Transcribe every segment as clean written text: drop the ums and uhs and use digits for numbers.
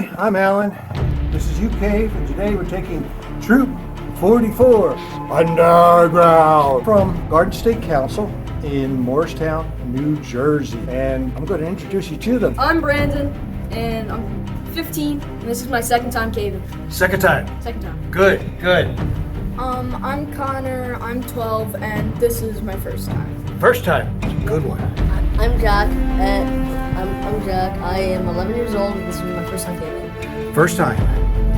Hi, I'm Alan. This is UK, and today we're taking Troop 44 underground from Garden State Council in Morristown, New Jersey. And I'm going to introduce you to them. I'm Brandon, and I'm 15, and this is my second time caving. Second time. Second time. Good, good. I'm Connor, I'm 12, and this is my first time. First time. Good one. I'm Jack, and I'm Jack. I am 11 years old, and this is my first time caving. First time.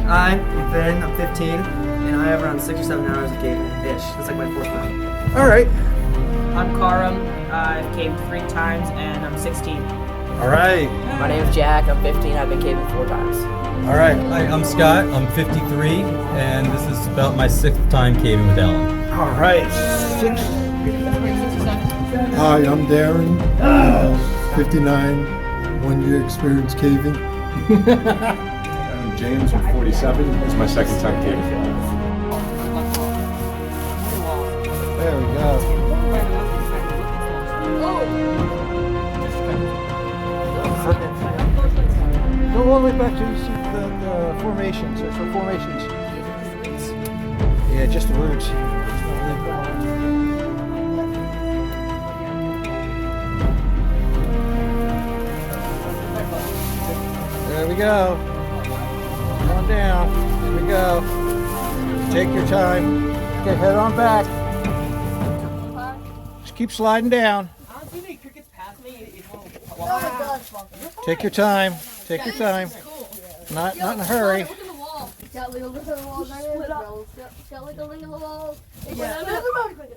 I'm Ben, I'm 15, and I have around 6 or 7 hours of caving-ish. That's like my fourth time. All right. I'm Karam, I've caved 3 times, and I'm 16. All right. My name is Jack, I'm 15, I've been caving 4 times. All right. Hi, I'm Scott, I'm 53, and this is about my 6th time caving with Alan. All right. 6. Hi, I'm Darren, 59, 1-year experience caving. I'm James, I'm 47, this is my second time caving. There we go. Go all the way back to you see the formations. There's some formations. Yeah, just the roots. There we go. Come on down. Here we go. Take your time. Get head on back. Just keep sliding down. Take your time. Take your time. Not in a hurry. Got like a look at the wall, got like a link in the wall. Yeah.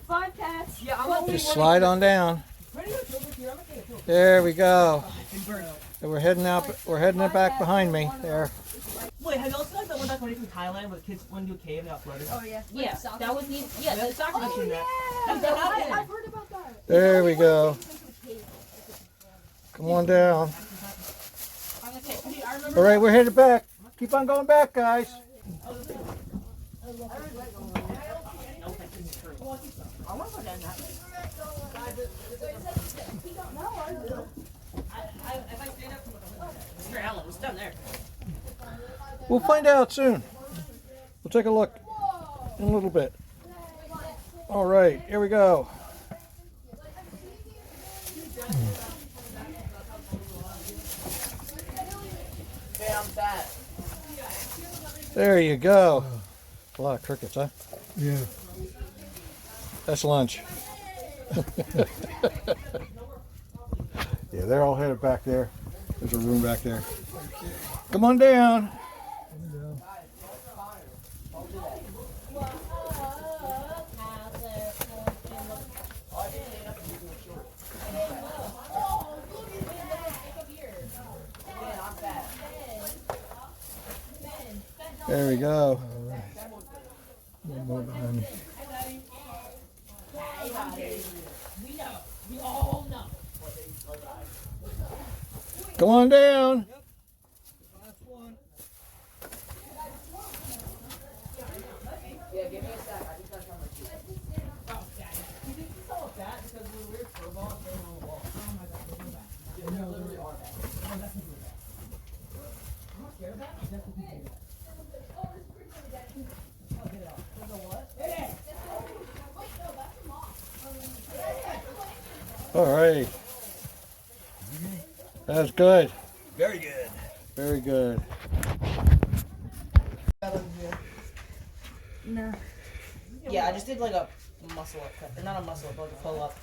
5 cats. Yeah, I'm Just slide on down. There we go. And we're heading out. We're heading it back behind me. There. Wait, have y'all seen like that one documentary from Thailand where the kids went into a cave and got flooded? Oh yeah. Yeah, that was the soccer machine that. I've heard about that. There we go. Come on down. All right, we're headed back. Keep on going back, guys. Mr. Allen, what's down there? We'll find out soon. We'll take a look in a little bit. All right, here we go. There you go. A lot of crickets, huh? Yeah. That's lunch. Yeah, they're all headed back there. There's a room back there. Come on down. There we go. Come on down. All right. That's good. Very good. Very good. No. Yeah, I just did like a muscle up cut. Or not a muscle up, but like a pull up.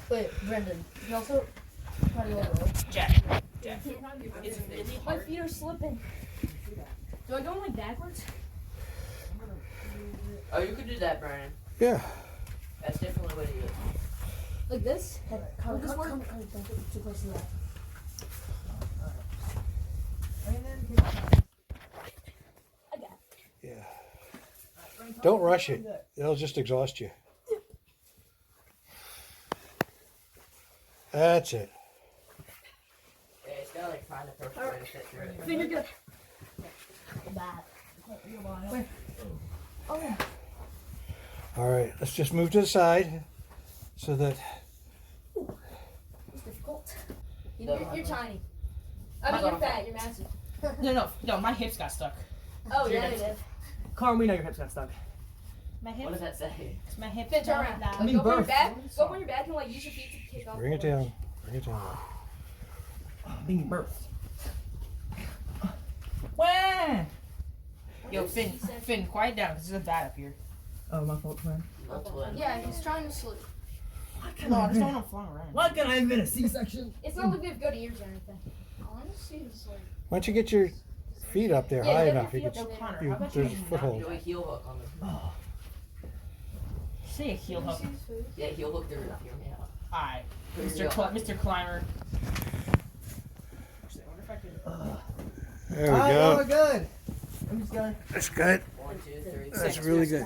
Wait, Brendan, you also try to go. Jack. My feet are slipping. Do I go like backwards? Oh, you could do that, Brian. Yeah. That's definitely the way to do it. Like this? Come, don't get too close to that. Yeah. Don't rush it. It'll just exhaust you. That's it. Yeah, it's gotta like find the perfect way to fit through it. Finger good. Bad. Where? Oh yeah. All right, let's just move to the side so that. It's difficult. You're tiny. I mean, you're fat. You're massive. No, my hips got stuck. Oh, yeah, they did. Carl, we know your hips got stuck. My hips? What does that say? My hips Finn, turn around. down. Like, go on your back. Go on your back and like use your feet to kick off. Bring it down. Bring it down. Being birthed. Wah! Yo, Finn, quiet down, because there's a bat up here. Oh, my fault, man. Yeah, he's trying to sleep. No, I just don't want to fly around. Why can I invent a C-section? It's not like we have good ears or anything. I want to see his like. Why don't you get your feet up there Yeah, high get enough? your You feet could, up there. Connor, you, how about you there's a not foothold. Do a heel hook on this. Say a heel hook. Yeah, heel hook through up here, man. Alright, Mr. Mr. Climber. There we go. We're good. I'm just going. That's good. 1, 2, 3. That's really good.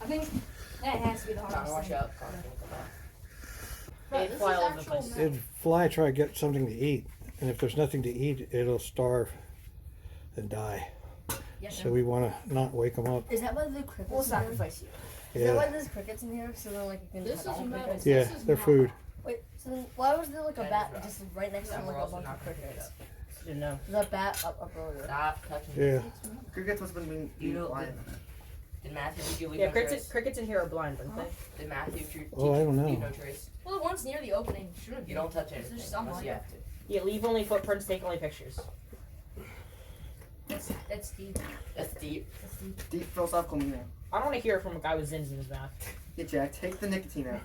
I think that has to be the Connor, hardest watch thing. out. Connor, come They fly all over the place. It'd fly, try to get something to eat. And if there's nothing to eat, it'll starve and die. So we want to not wake them up. Is that why the crickets? We'll in here? sacrifice you. Is that why Yeah, there's crickets in here? So they're like you can This touch is the metal. crickets? yeah, This is they're not- food. Wait, so then why was there like a bat just right next to Yeah, like we're a also bunch of not picking it crickets? up. Didn't know. There's a bat up earlier. Stop touching Yeah. it. Crickets must have been You know, blind. did Matthew leave you Yeah, no crickets, trace? crickets in here are blind, aren't they? Did Matthew Oh, I don't know. leave no trace? Well, the one's near the opening. Shouldn't You don't touch anything There's unless someone. you have to. Yeah, leave only footprints, take only pictures. That's deep. That's deep. Deep philosophical meaning. I don't want to hear it from a guy with zins in his mouth. Yeah, Jack, take the nicotine out.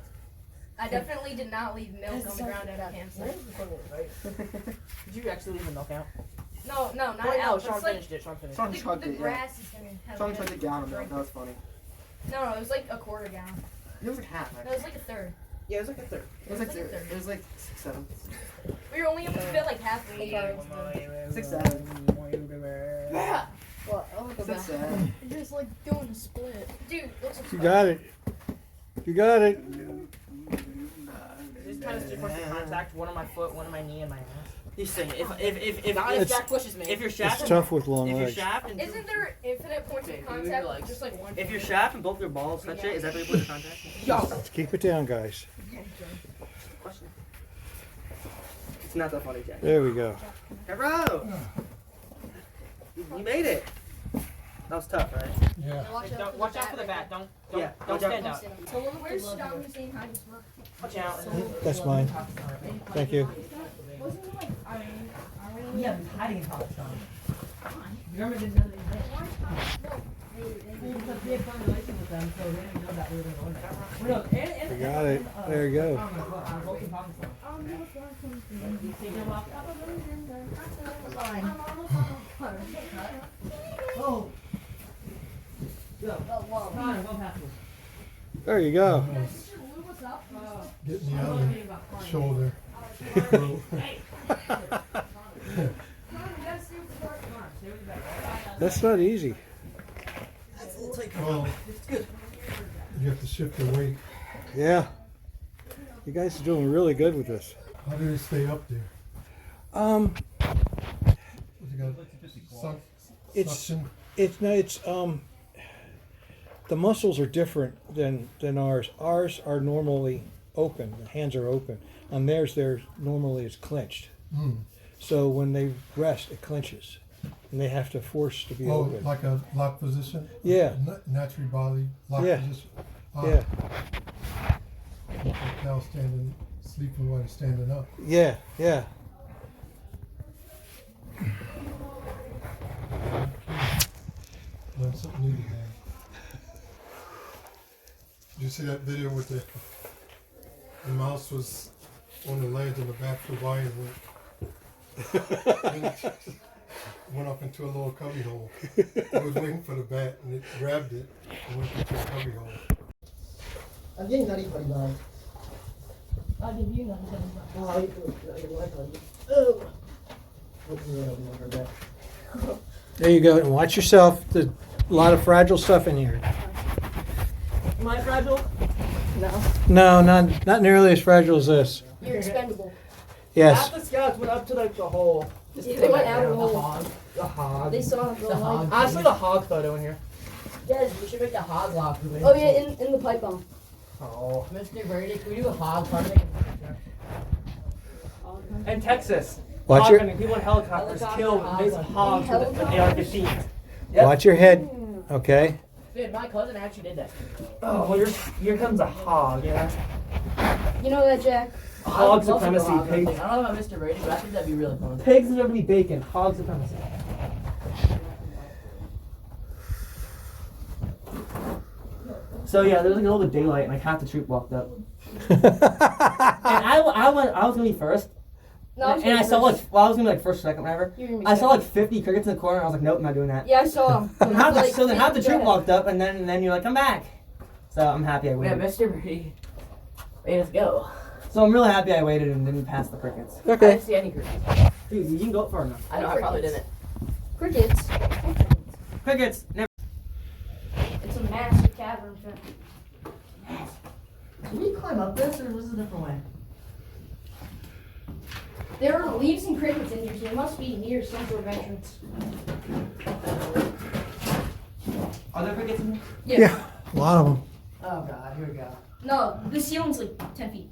I definitely did not leave milk on the ground at a campsite. Did you actually leave the milk out? No, not Wait, no, out. Sean It's like finished it. Sean finished Sean it. chugged the it, yeah. grass is gonna have. Sean a chugged a good gallon of milk. drink. That was funny. No, it was like a quarter gallon. It was like half, No, actually. it was like a third. Yeah, it was like a third. It was like it was like 6, 7. We were only able to fit like half the car into the. 6, 7. Yeah. What? Oh, look at 6, that. 7. You're just like doing a split. Dude, looks like You got it. You got it. Just kind of sequence of contact, one on my foot, one on my knee, and my ass. He's saying Not if It's- Jack pushes me. If your shaft, It's tough with long if your legs. shaft and Isn't there infinite points of Okay, do your contact? legs. Just like one. if your shaft and both your balls touch it, is that 3 points of contact? Let's keep it down, guys. Question. It's not that funny, Jack. There we go. Hey, bro! You made it. That was tough, right? Yeah. watch out for the bat. Don't Yeah, don't watch out. stand out. So where's Dom saying hi to Smurf? Watch out. That's mine. Thank you. Wasn't it like Irene? Yeah, hiding house, Sean. Remember the other They relation with them, so they didn't know that we were going there. We got it. There you go. Oh, There you go. Get me out of the shoulder. That's not easy. Well, you have to shift your weight. Yeah. You guys are doing really good with this. How do they stay up there? Um, What, you got it's suction? it's the muscles are different than ours. Ours are normally open. The hands are open. On theirs, normally it's clenched. Mm. So when they rest, it clenches, and they have to force to be Oh, open. like a lock position? Yeah. Natural body lock Yeah. position? Yeah, Like a cow standing, sleeping while he's standing up. yeah, yeah. Learn something new today. Did you see that video with the mouse was on the ledge and the bat flew by and went up into a little cubby hole. It was waiting for the bat and it grabbed it and went into a cubby hole. I'm getting nutty buddy vibes. I'll give you nothing. There you go. And watch yourself. There's a lot of fragile stuff in here. Am I fragile? No, not nearly as fragile as this. You're expendable. Yes. Half the scouts went up to like the hole. Yeah, they went out of the hole. The hog. They saw the hog. Honestly, the hog photo in here. Yes, we should make the hog lock. Oh yeah, in the pipe bomb. Oh. Mr. Brady, can we do a hog part of it? In Texas, Watch your- people in helicopters kill hogs with AR-15s. Watch your head. Okay. Dude, my cousin actually did that. Oh, well, here comes a hog, yeah. You know that, Jack? Hog I would love to go supremacy, hog hunting. pigs. I don't know about Mr. Brady, but I think that'd be really fun. Pigs deserve to be bacon. Hog supremacy. So yeah, there was like a little bit of daylight, and like half the troop walked up. And I was gonna be first. No, I was And I gonna saw first. like, well, I was gonna be like first, second, whatever. You're gonna be I saw second. like 50 crickets in the corner, and I was like, nope, I'm not doing that. Yeah, I saw him. So then half the troop walked up, and then you're like, come back. So I'm happy I Yeah, waited. Mr. Brady. Way to go. So I'm really happy I waited and didn't pass the crickets. I didn't see any crickets. Dude, you didn't go far enough. I know, I probably didn't. Crickets. Crickets, never. It's a massive cavern. Did we climb up this, or was it a different way? There are leaves and crickets in here, so it must be near some sort of entrance. Are there crickets in here? Yeah, a lot of them. Oh god, here we go. No, the ceiling's like 10 feet.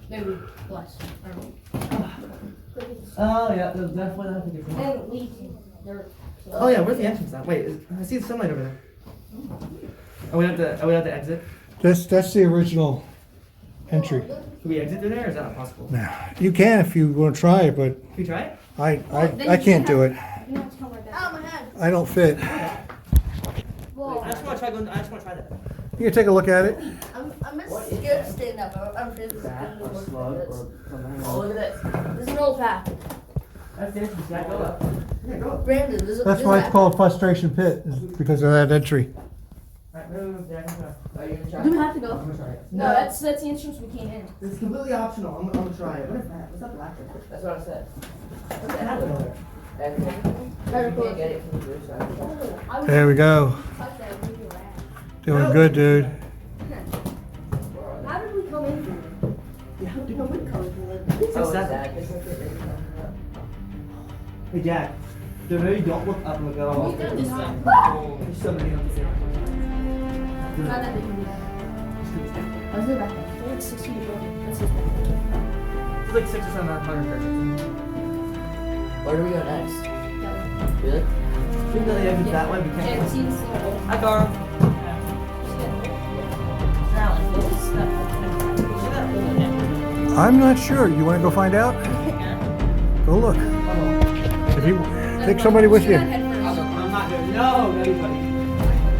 Maybe less. I don't know. Crickets. Oh yeah, there's definitely not crickets in here. And leaves and dirt. So Oh yeah, where's the entrance at? Wait, I see the sunlight over there. Are we have to exit? That's the original entry. Can we exit through there, or is that not possible? You can if you want to try it, but Can we try it? I can't do it. You have to come right back. Oh, my head. I don't fit. Whoa. I just want to try going. I just want to try that. You can take a look at it. I'm scared to stand up. I'm afraid this is Bat going or to slug work. or something. Oh, look at this. This is an old path. That's the entrance. Yeah, go up. Yeah, go up. Brandon, That's why it's called Frustration Pit, is because of that entry. Alright, move, Jack, go. Are you gonna try? Do we have to go? I'm gonna try it. No, that's the entrance we came in. It's completely optional. I'm gonna try it. What is that? What's that black thing? That's what I said. What's that happen over there? Everything. You can't get it from the blue side. There we go. Touch that really loud. Doing good, dude. How did we come in here? Yeah, how do you No, know? we come in here. Oh, it's seven. that. It's like it. Hey, Jack. Maybe don't look up and look at all. We did this one. There's so many of them. Not that big. How's it back there? They're like 6 feet above. That's his back. It's like 6 or 700 crickets. Where do we go next? That Really? Should we go the exit that way? We one. Yeah, can't. see this little. Hi, Carl. I'm not sure. You want to go find out? Go look. If you take somebody with you. I'm not doing. No, nobody.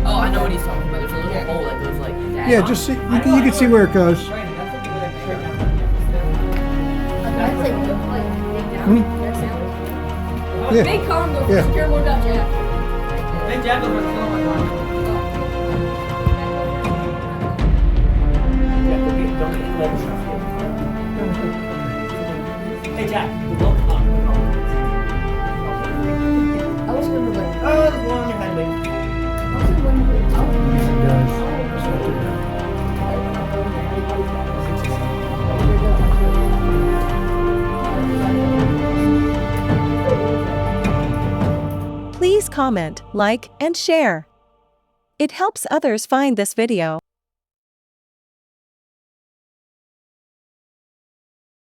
Oh, I know what he's talking about. There's a little hole that goes like that. Yeah, just see. You can see where it goes. Brandon, that's like the way That's like big down. Hmm? Next down. Yeah. Big column though. Yeah. Secure more about Jack. Hey, Jack, look what's going on. Hey, Jack, look up. I was gonna like. Oh, there's one on your head, wait. I was gonna Please comment, like, and share. It helps others find this video.